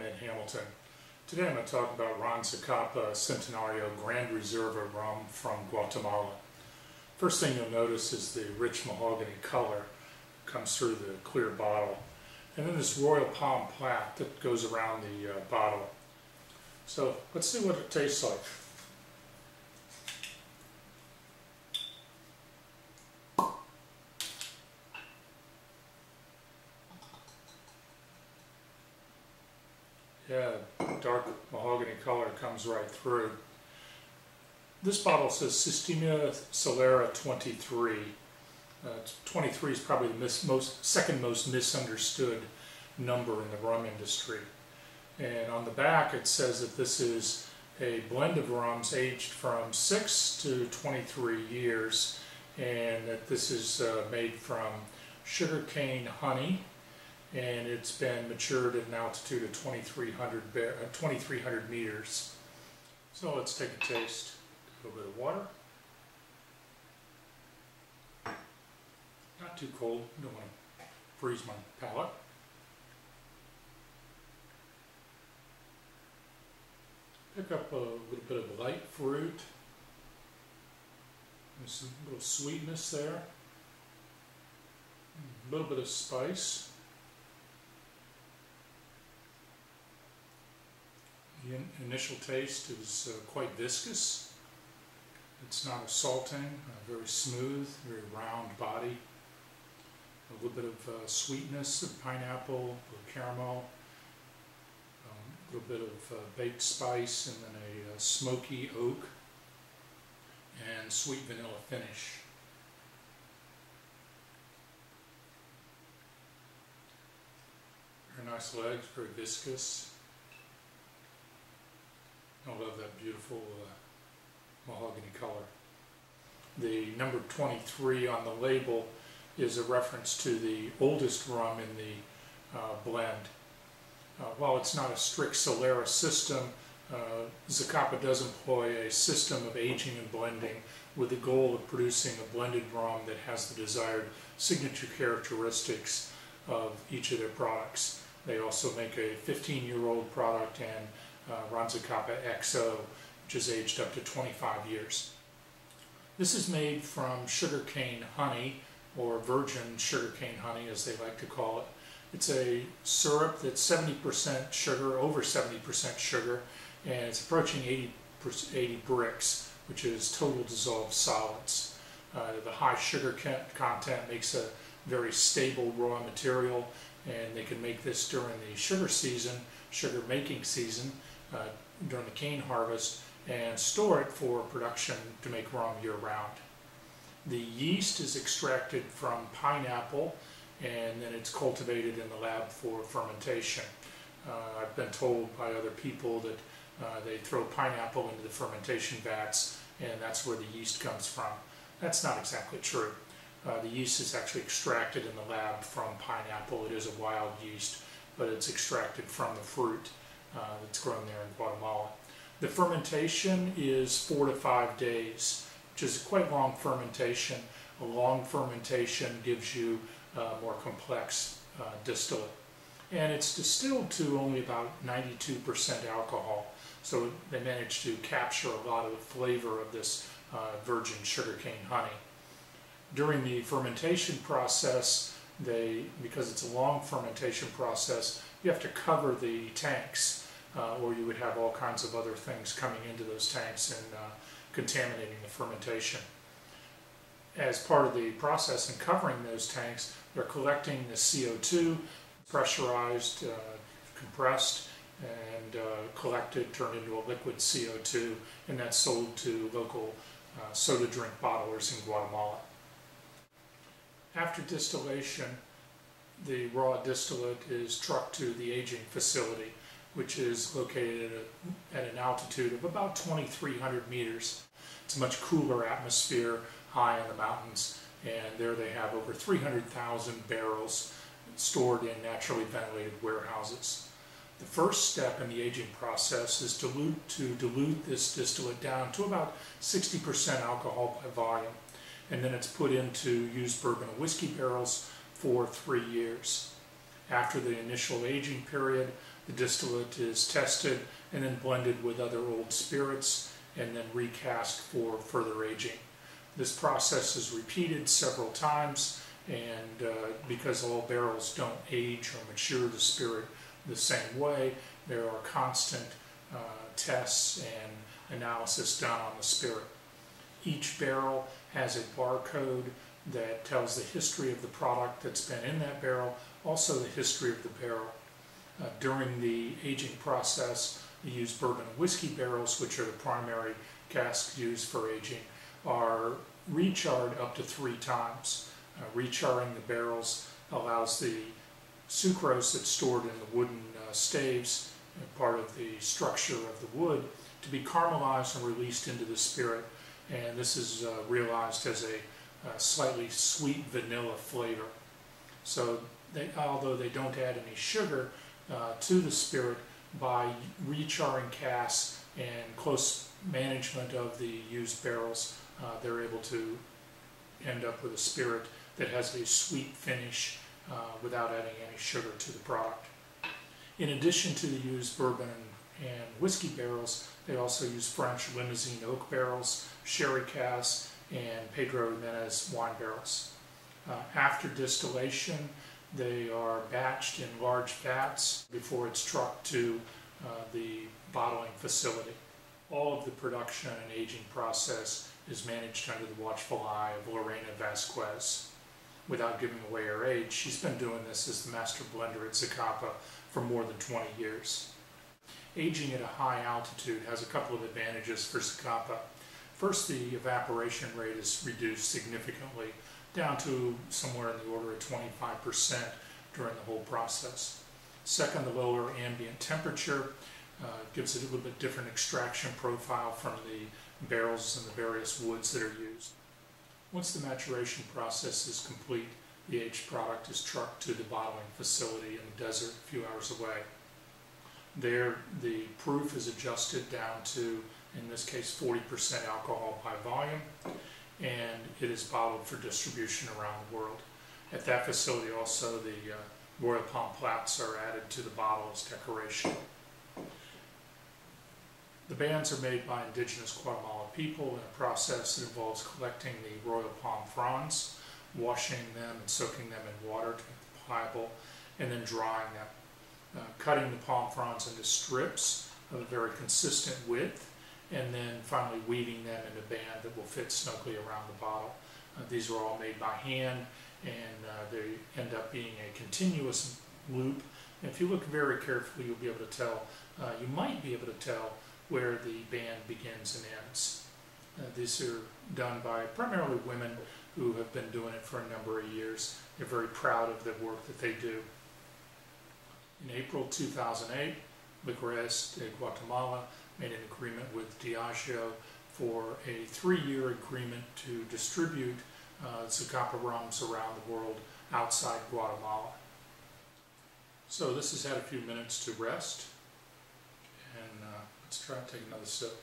in Hamilton. Today I'm going to talk about Zacapa Centenario Gran Reserva rum from Guatemala. First thing you'll notice is the rich mahogany color that comes through the clear bottle. And then this royal palm plaque that goes around the bottle. So let's see what it tastes like. Yeah, dark mahogany color comes right through. This bottle says Sistema Solera 23. 23 is probably the second most misunderstood number in the rum industry. And on the back it says that this is a blend of rums aged from 6 to 23 years, and that this is made from sugarcane honey, and it's been matured at an altitude of 2,300 meters. So let's take a taste. A little bit of water. Not too cold, don't want to freeze my palate. Pick up a little bit of light fruit. There's a little sweetness there. A little bit of spice. The initial taste is quite viscous. It's not assaulting, very smooth, very round body. A little bit of sweetness of pineapple, a little caramel, a little bit of baked spice, and then a smoky oak and sweet vanilla finish. Very nice legs, very viscous. I love that beautiful mahogany color. The number 23 on the label is a reference to the oldest rum in the blend. While it's not a strict Solera system, Zacapa does employ a system of aging and blending with the goal of producing a blended rum that has the desired signature characteristics of each of their products. They also make a 15-year-old product and Zacapa XO, which is aged up to 25 years. This is made from sugarcane honey, or virgin sugarcane honey as they like to call it. It's a syrup that's 70% sugar, over 70% sugar, and it's approaching 80 brix, which is total dissolved solids. The high sugar content makes a very stable raw material, and they can make this during the sugar season, sugar making season, during the cane harvest, and store it for production to make rum year-round. The yeast is extracted from pineapple, and then it's cultivated in the lab for fermentation. I've been told by other people that they throw pineapple into the fermentation vats, and that's where the yeast comes from. That's not exactly true. The yeast is actually extracted in the lab from pineapple. It is a wild yeast, but it's extracted from the fruit that's grown there in Guatemala. The fermentation is 4 to 5 days, which is a quite long fermentation. A long fermentation gives you more complex distillate. And it's distilled to only about 92% alcohol, so they manage to capture a lot of the flavor of this virgin sugarcane honey. During the fermentation process, because it's a long fermentation process, you have to cover the tanks, or you would have all kinds of other things coming into those tanks and contaminating the fermentation. As part of the process in covering those tanks, they're collecting the CO2, pressurized, compressed, and collected, turned into a liquid CO2, and that's sold to local soda drink bottlers in Guatemala. After distillation, the raw distillate is trucked to the aging facility, which is located at an altitude of about 2,300 meters. It's a much cooler atmosphere high in the mountains, and there they have over 300,000 barrels stored in naturally ventilated warehouses. The first step in the aging process is to dilute this distillate down to about 60% alcohol by volume, and then it's put into used bourbon and whiskey barrels for 3 years. After the initial aging period, the distillate is tested and then blended with other old spirits and then recast for further aging. This process is repeated several times, and because all barrels don't age or mature the spirit the same way, there are constant tests and analysis done on the spirit. Each barrel has a barcode that tells the history of the product that's been in that barrel, also the history of the barrel. During the aging process, the used bourbon and whiskey barrels, which are the primary casks used for aging, are recharred up to 3 times. Recharring the barrels allows the sucrose that's stored in the wooden staves, part of the structure of the wood, to be caramelized and released into the spirit. And this is realized as a slightly sweet vanilla flavor. So although they don't add any sugar to the spirit, by recharring casks and close management of the used barrels, they're able to end up with a spirit that has a sweet finish without adding any sugar to the product. In addition to the used bourbon and whiskey barrels, they also use French limousine oak barrels, sherry casks, and Pedro Jimenez wine barrels. After distillation, they are batched in large vats before it's trucked to the bottling facility. All of the production and aging process is managed under the watchful eye of Lorena Vasquez. Without giving away her age, she's been doing this as the master blender at Zacapa for more than 20 years. Aging at a high altitude has a couple of advantages for Zacapa. First, the evaporation rate is reduced significantly, down to somewhere in the order of 25% during the whole process. Second, the lower ambient temperature gives it a little bit different extraction profile from the barrels and the various woods that are used. Once the maturation process is complete, the aged product is trucked to the bottling facility in the desert a few hours away. There, the proof is adjusted down to, in this case, 40% alcohol by volume, and it is bottled for distribution around the world. At that facility also, the royal palm plaques are added to the bottle as decoration. The bands are made by indigenous Guatemala people in a process that involves collecting the royal palm fronds, washing them and soaking them in water to make them pliable, and then drying them. Cutting the palm fronds into strips of a very consistent width, and then finally weaving them in a band that will fit snugly around the bottle. These are all made by hand, and they end up being a continuous loop. And if you look very carefully, you'll be able to tell, you might be able to tell where the band begins and ends. These are done by primarily women who have been doing it for a number of years. They're very proud of the work that they do. In April 2008, Licores de Guatemala made an agreement with Diageo for a 3-year agreement to distribute Zacapa rums around the world outside Guatemala. So this has had a few minutes to rest, and let's try and take another sip.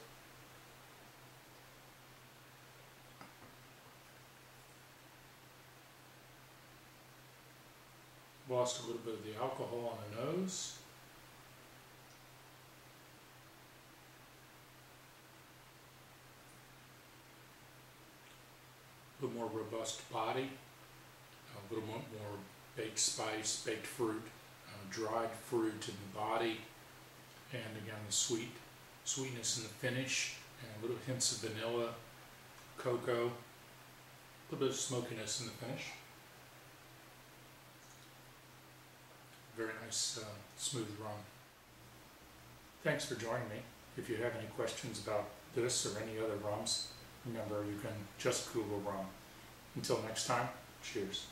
Lost a little bit of the alcohol on the nose. A little more robust body, a little more baked spice, baked fruit, dried fruit in the body, and again the sweetness in the finish, and little hints of vanilla, cocoa, a little bit of smokiness in the finish. Very nice, smooth rum. Thanks for joining me. If you have any questions about this or any other rums, remember you can just Google rum. Until next time, cheers.